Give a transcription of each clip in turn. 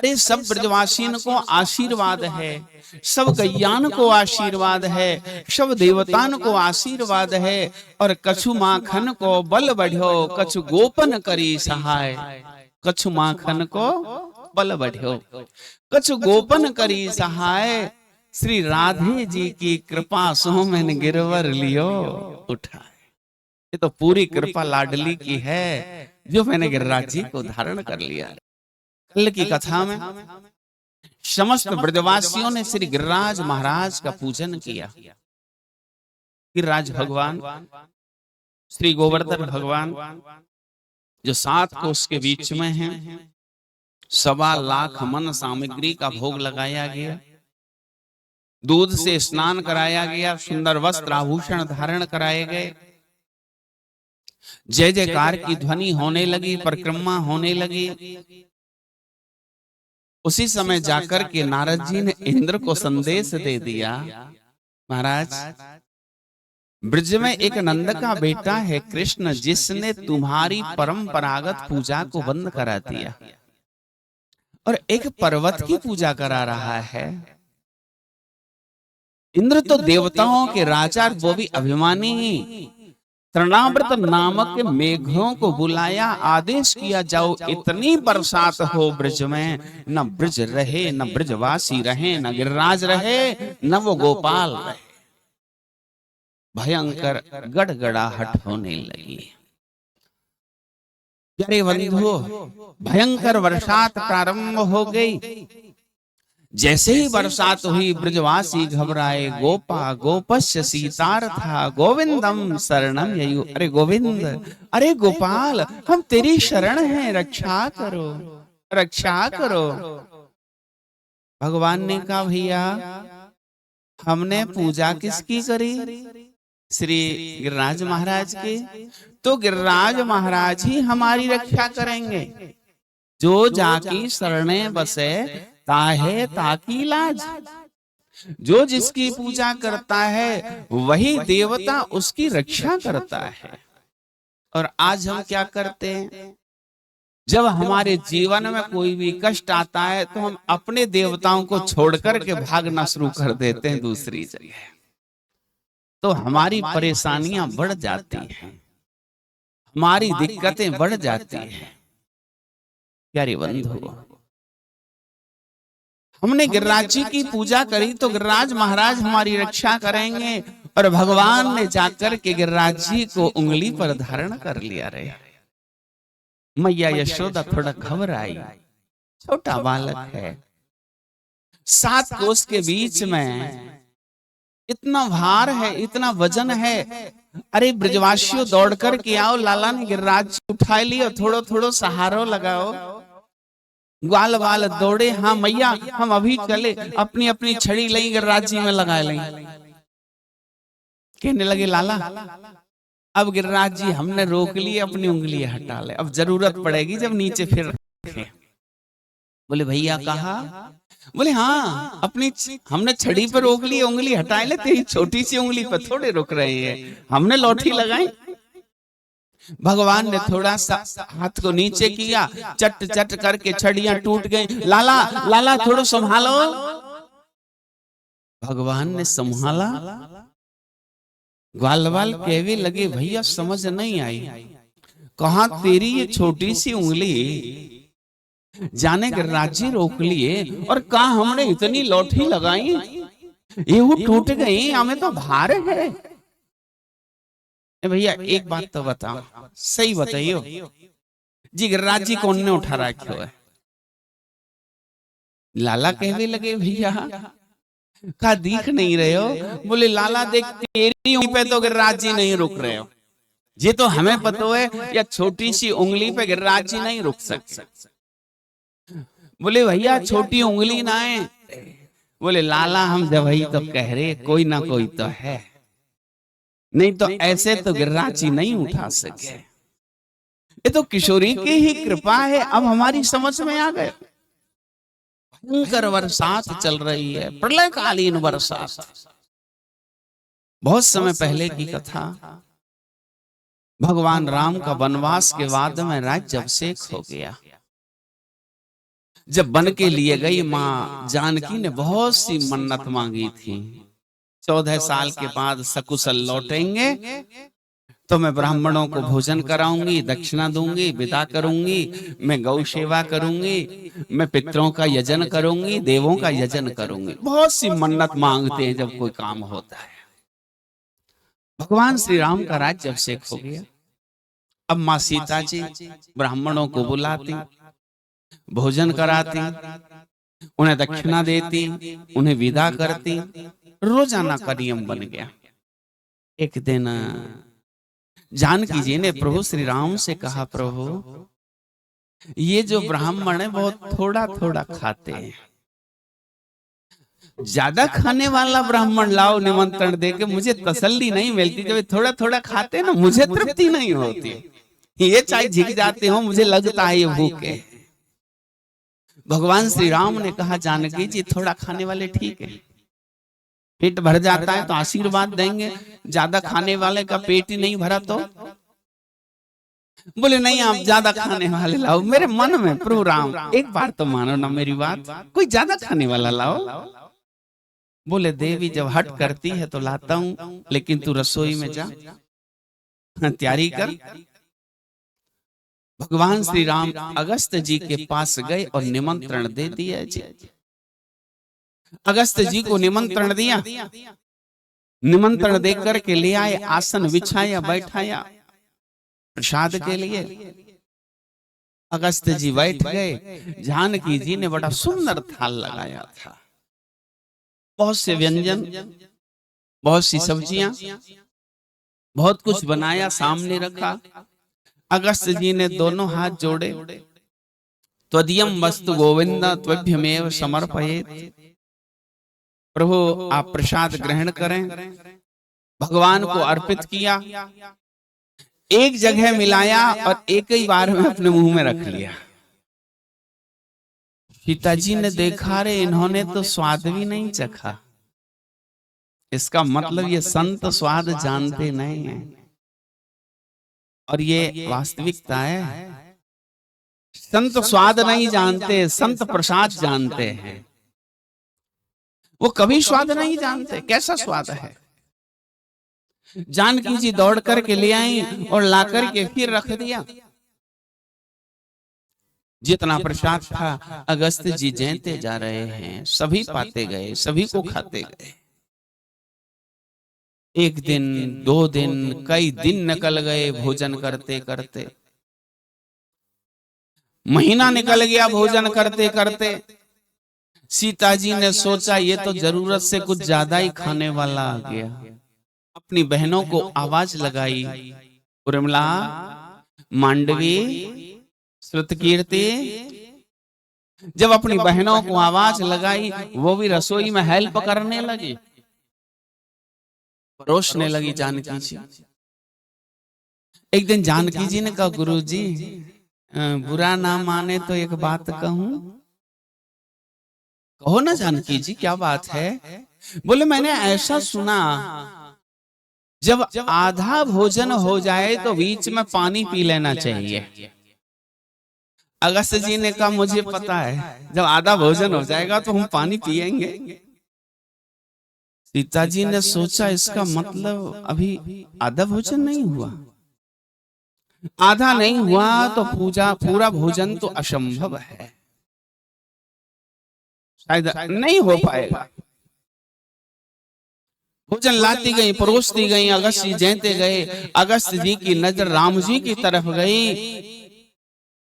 अरे सब ब्रजवासियों को आशीर्वाद है, सब गैयान को आशीर्वाद है, सब देवतान को आशीर्वाद है। और कछु माखन को बल बढ़्यो, कछु गोपन करी सहाय। कछु माखन को बल बढ़्यो, कछु गोपन करी सहाय। श्री राधे जी की कृपा सो मैंने गिरवर लियो उठाए। ये तो पूरी कृपा लाडली की है जो मैंने गिरिराज जी को धारण कर लिया। कल की कथा में समस्त ब्रजवासियों ने श्री गिरिराज महाराज का पूजन किया। गिरिराज भगवान, श्री गोवर्धन भगवान जो 7 कोस के बीच में हैं, 1.25 लाख मन सामग्री का भोग लगाया गया, दूध से स्नान कराया गया, सुंदर वस्त्र आभूषण धारण कराए गए, जय जयकार की ध्वनि होने लगी, परिक्रमा होने लगी। उसी समय जाकर के नारद जी ने इंद्र को संदेश दे दिया, महाराज ब्रज में एक नंद का बेटा है कृष्ण, जिसने तुम्हारी परंपरागत पूजा को बंद करा दिया और एक पर्वत की पूजा करा रहा है। इंद्र तो देवताओं के राजा, वो भी अभिमानी, तृणाव्रत नामक मेघों को बुलाया, आदेश किया जाओ इतनी बरसात हो ब्रज में, न ब्रज रहे, न ब्रजवासी रहे, न गिरिराज रहे, न वो गोपाल रहे। भयंकर गड़गड़ाहट होने लगी। प्यारे बंधुओं, भयंकर बरसात प्रारंभ हो गई। जैसे ही बरसात हुई ब्रजवासी घबराए। गोपा गोपस्य सीतार्था गोविंदम शरणम ययु। अरे गोविंद, अरे गोपाल, हम तेरी शरण हैं, रक्षा करो, रक्षा करो। भगवान ने कहा, भैया हमने पूजा किसकी करी? श्री गिरिराज महाराज की। तो गिरिराज महाराज ही हमारी रक्षा करेंगे। जो जाकी शरणे बसे ताहे ताकी लाज। जो जिसकी पूजा करता है वही देवता उसकी रक्षा करता है। और आज हम क्या करते हैं, जब हमारे जीवन में कोई भी कष्ट आता है तो हम अपने देवताओं को छोड़कर के भागना शुरू कर देते हैं दूसरी जगह। तो हमारी परेशानियां बढ़ जाती हैं, हमारी दिक्कतें बढ़ जाती हैं। प्यारे बंधुओं, हमने गिरिराज जी की पूजा करी तो गिरिराज महाराज हमारी रक्षा करेंगे। और भगवान ने जाकर के गिरिराज जी को उंगली पर धारण कर लिया। रे मैया यशोदा थोड़ा घबराई, छोटा बालक है, 7 कोस के बीच में इतना भार है, इतना वजन है। अरे ब्रजवासियों दौड़ कर के आओ, लाला ने गिरिराज उठा लिया, थोड़ो थोड़ो सहारो लगाओ। ग्वाल बाल दौड़े, हाँ मैया हम अभी चले, अपनी अपनी छड़ी लई गिरिराज जी में लगा लें। कहने लगे, लाला अब गिरिराज जी हमने रोक लिए, अपनी उंगली हटा ले, अब जरूरत पड़ेगी जब नीचे फिर रखें। बोले भैया कहा? बोले हाँ, अपनी हमने छड़ी पर रोक ली, उंगली हटाए ले, तेरी छोटी सी उंगली पर थोड़े रुक रहे हैं, हमने लौठी लगाई। भगवान ने थोड़ा सा हाथ को नीचे किया, चट चट करके छड़ियां टूट गई। लाला लाला थोड़ा संभालो। भगवान ने संभाला। ग्वाल बाल कहवे लगे, भैया समझ नहीं आई, कहा तेरी ये छोटी सी उंगली जाने गिरिराज जी रोक लिए और कहा हमने इतनी लौठी लगाई, ये वो टूट गई, हमें तो भार है। भैया एक बात तो बताओ, सही बताइयो जी, गिरिराज जी कौन ने उठा रखा है? लाला कहने लगे, भैया का दिख नहीं रहे हो? बोले लाला देख, तेरी उंगली पे तो गिरिराज जी नहीं रुक रहे हो, ये तो हमें पता है या छोटी सी उंगली पे गिरिराज जी नहीं रुक सकते। बोले भैया छोटी उंगली ना है। बोले लाला हम जब वही तो कह रहे, कोई ना कोई तो है, नहीं तो ऐसे तो गिरिराज जी नहीं उठा सके। ये तो किशोरी की ही कृपा है। अब हमारी समझ में आ गए। भयंकर बरसात चल रही है, प्रलयकालीन बरसात। बहुत समय पहले की कथा, भगवान राम का वनवास के बाद में राज्य अभिषेक हो गया। जब बन के लिए गई, माँ जानकी ने बहुत सी मन्नत मांगी थी। 14 साल के बाद सकुशल लौटेंगे तो मैं ब्राह्मणों को भोजन कराऊंगी, दक्षिणा दूंगी, विदा करूंगी, मैं गौ सेवा करूंगी, मैं पितरों का यजन करूंगी, देवों का यजन करूंगी। बहुत सी मन्नत मांगते हैं जब कोई काम होता है। भगवान श्री राम का राज्य अभिषेक हो गया। अब माँ सीता जी ब्राह्मणों को बुलाती, भोजन कराती, उन्हें दक्षिणा देती, उन्हें विदा करती। रोजाना का नियम बन गया। एक दिन जानकी जी ने प्रभु श्री राम से कहा, प्रभु ये जो ब्राह्मण है बहुत थोड़ा थोड़ा खाते हैं, ज्यादा खाने वाला ब्राह्मण लाओ निमंत्रण दे के, मुझे तसल्ली नहीं मिलती। जब थोड़ा थोड़ा खाते हैं ना, मुझे तृप्ति नहीं होती। ये चाहे झिक जाते हो, मुझे लगता है ये भूख है। भगवान श्री राम ने कहा, जानकी जी थोड़ा खाने वाले ठीक है, पेट भर जाता है तो आशीर्वाद देंगे, ज्यादा खाने वाले का पेट ही नहीं भरा तो? बोले नहीं, आप ज्यादा खाने वाले लाओ। मेरे मन में, प्रभु राम एक बार तो मानो ना मेरी बात, कोई ज्यादा खाने वाला लाओ। बोले देवी जब हट करती है तो लाता हूं, लेकिन तू रसोई में जा, तैयारी कर। भगवान श्री राम अगस्त जी के पास गए और निमंत्रण दे दिया जी। अगस्त जी को निमंत्रण दिया, निमंत्रण देकर के ले आए, आसन बिछाया, बैठाया प्रसाद के लिए। अगस्त जी बैठ गए। जानकी जी ने बड़ा सुंदर थाल लगाया था, बहुत से व्यंजन, बहुत सी सब्जियां, बहुत कुछ बनाया, सामने रखा। अगस्त जी ने दोनों हाथ जोड़े, त्वदीयं वस्तु गोविंद त्वभ्यमेव समर्पयेत्। प्रभु आप प्रसाद ग्रहण करें। भगवान को अर्पित किया, एक जगह मिलाया और एक ही बार में अपने मुंह में रख लिया। सीता जी ने देखा, रे इन्होंने तो स्वाद भी नहीं चखा। इसका मतलब ये संत स्वाद जानते नहीं है, और ये वास्तविकता है। संत स्वाद नहीं जानते, संत प्रसाद जानते हैं। वो कभी स्वाद नहीं जानते कैसा स्वाद है। जानकी जी दौड़ करके ले आई और ला करके फिर रख दिया। जितना प्रसाद था अगस्त जी जैते जा रहे हैं, सभी पाते गए, सभी को खाते गए। एक दिन, 2 दिन, कई दिन निकल गए भोजन करते करते। महीना निकल गया भोजन करते करते। सीता जी ने सोचा ये तो जरूरत से कुछ ज्यादा ही खाने वाला आ गया। अपनी बहनों को आवाज लगाई, उर्मिला, मांडवी, श्रुतकीर्ति। जब अपनी बहनों को आवाज लगाई, वो भी रसोई में हेल्प करने लगी, परोसने लगी जानकी जी। एक दिन जानकी जी ने कहा, गुरुजी बुरा ना माने तो एक बात कहूं। कहो ना जानकी जी, क्या बात है? बोले मैंने ऐसा सुना, जब आधा भोजन हो जाए तो बीच में पानी पी लेना चाहिए। अगस्त जी ने कहा, मुझे पता है जब आधा भोजन हो जाएगा तो हम पानी पिएंगे। सीता जी ने सोचा इसका मतलब अभी आधा भोजन नहीं हुआ। आधा नहीं हुआ तो पूरा भोजन तो असंभव है, शायद नहीं हो पाएगा। भोजन लाती गई, परोसती गई, अगस्त जी जैते गए। अगस्त जी की नजर राम जी की तरफ गई।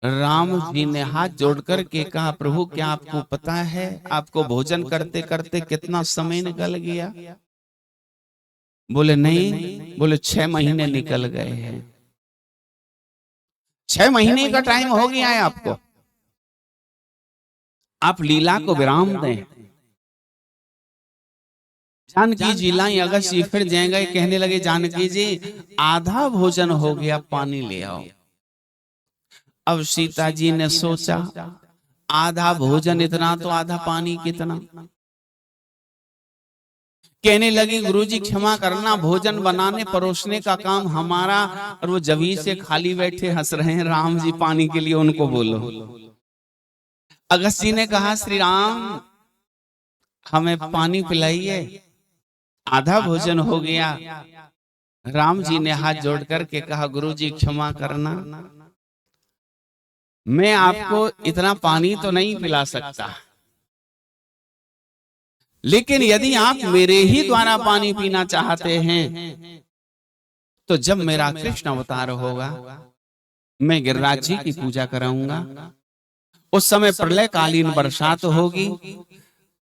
राम जी ने हाथ जोड़कर के कहा, प्रभु क्या आपको पता है आपको भोजन करते करते कितना समय निकल गया? बोले नहीं। बोले 6 महीने निकल गए हैं। 6 महीने का टाइम हो गया है आपको, आप लीला को विराम दें। जानकी जी लाई, अगस्त जी फिर जाएंगे, कहने लगे जानकी जी आधा भोजन हो गया, पानी ले आओ। अब सीता जी ने सोचा आधा भोजन इतना तो आधा पानी कितना। कहने लगी, गुरुजी क्षमा करना, भोजन बनाने परोसने का काम हमारा, और वो जभी से खाली बैठे हंस रहे हैं। राम जी पानी के लिए उनको बोलो। अगस्त जी ने कहा, श्री राम हमें पानी पिलाइए, आधा भोजन हो गया। राम जी ने हाथ जोड़ करके कहा, गुरु जी क्षमा करना, मैं आपको इतना पानी तो नहीं पिला सकता, लेकिन यदि आप मेरे ही द्वारा पानी पीना चाहते हैं तो जब मेरा कृष्ण अवतार होगा मैं गिरिराज जी की पूजा कराऊंगा, उस समय प्रलयकालीन बरसात होगी,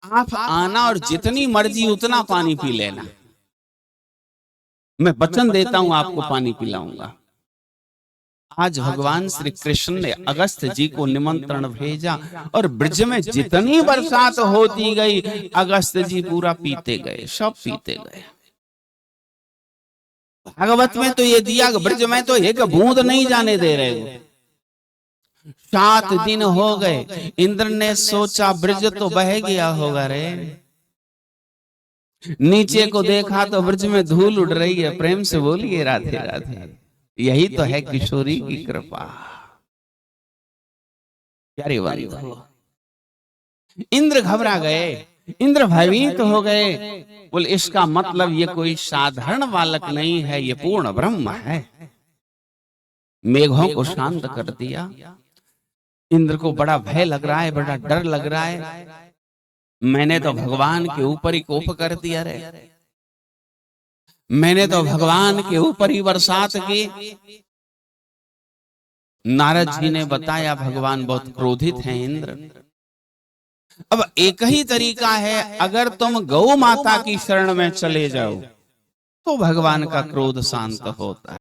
आप आना और जितनी मर्जी उतना पानी पी लेना, मैं वचन देता हूं आपको पानी पिलाऊंगा। आज भगवान श्री कृष्ण ने अगस्त जी को निमंत्रण भेजा और ब्रज में जितनी बरसात होती गई अगस्त जी पूरा पीते गए, सब पीते गए। भागवत में तो ये दिया, ब्रज में तो एक बूंद नहीं जाने दे रहे हो। 7 दिन हो गए, इंद्र ने सोचा ब्रज तो बह गया होगा रे, नीचे को देखा तो ब्रज में धूल उड़ रही है। प्रेम से बोलिए राधे राधे। यही तो है किशोरी की कृपा। प्यारे बंधु, इंद्र घबरा गए, इंद्र भयभीत हो गए। बोले इसका मतलब ये कोई साधारण बालक नहीं है, ये पूर्ण ब्रह्म है। मेघों को शांत कर दिया। इंद्र को बड़ा भय लग रहा है, बड़ा डर लग रहा है, मैंने तो भगवान के ऊपर ही कोप कर दिया रे, मैंने तो भगवान के ऊपर ही बरसात की। नारद जी ने बताया भगवान बहुत क्रोधित हैं इंद्र। अब एक ही तरीका है, अगर तुम गौ माता की शरण में चले जाओ तो भगवान का क्रोध शांत होता है।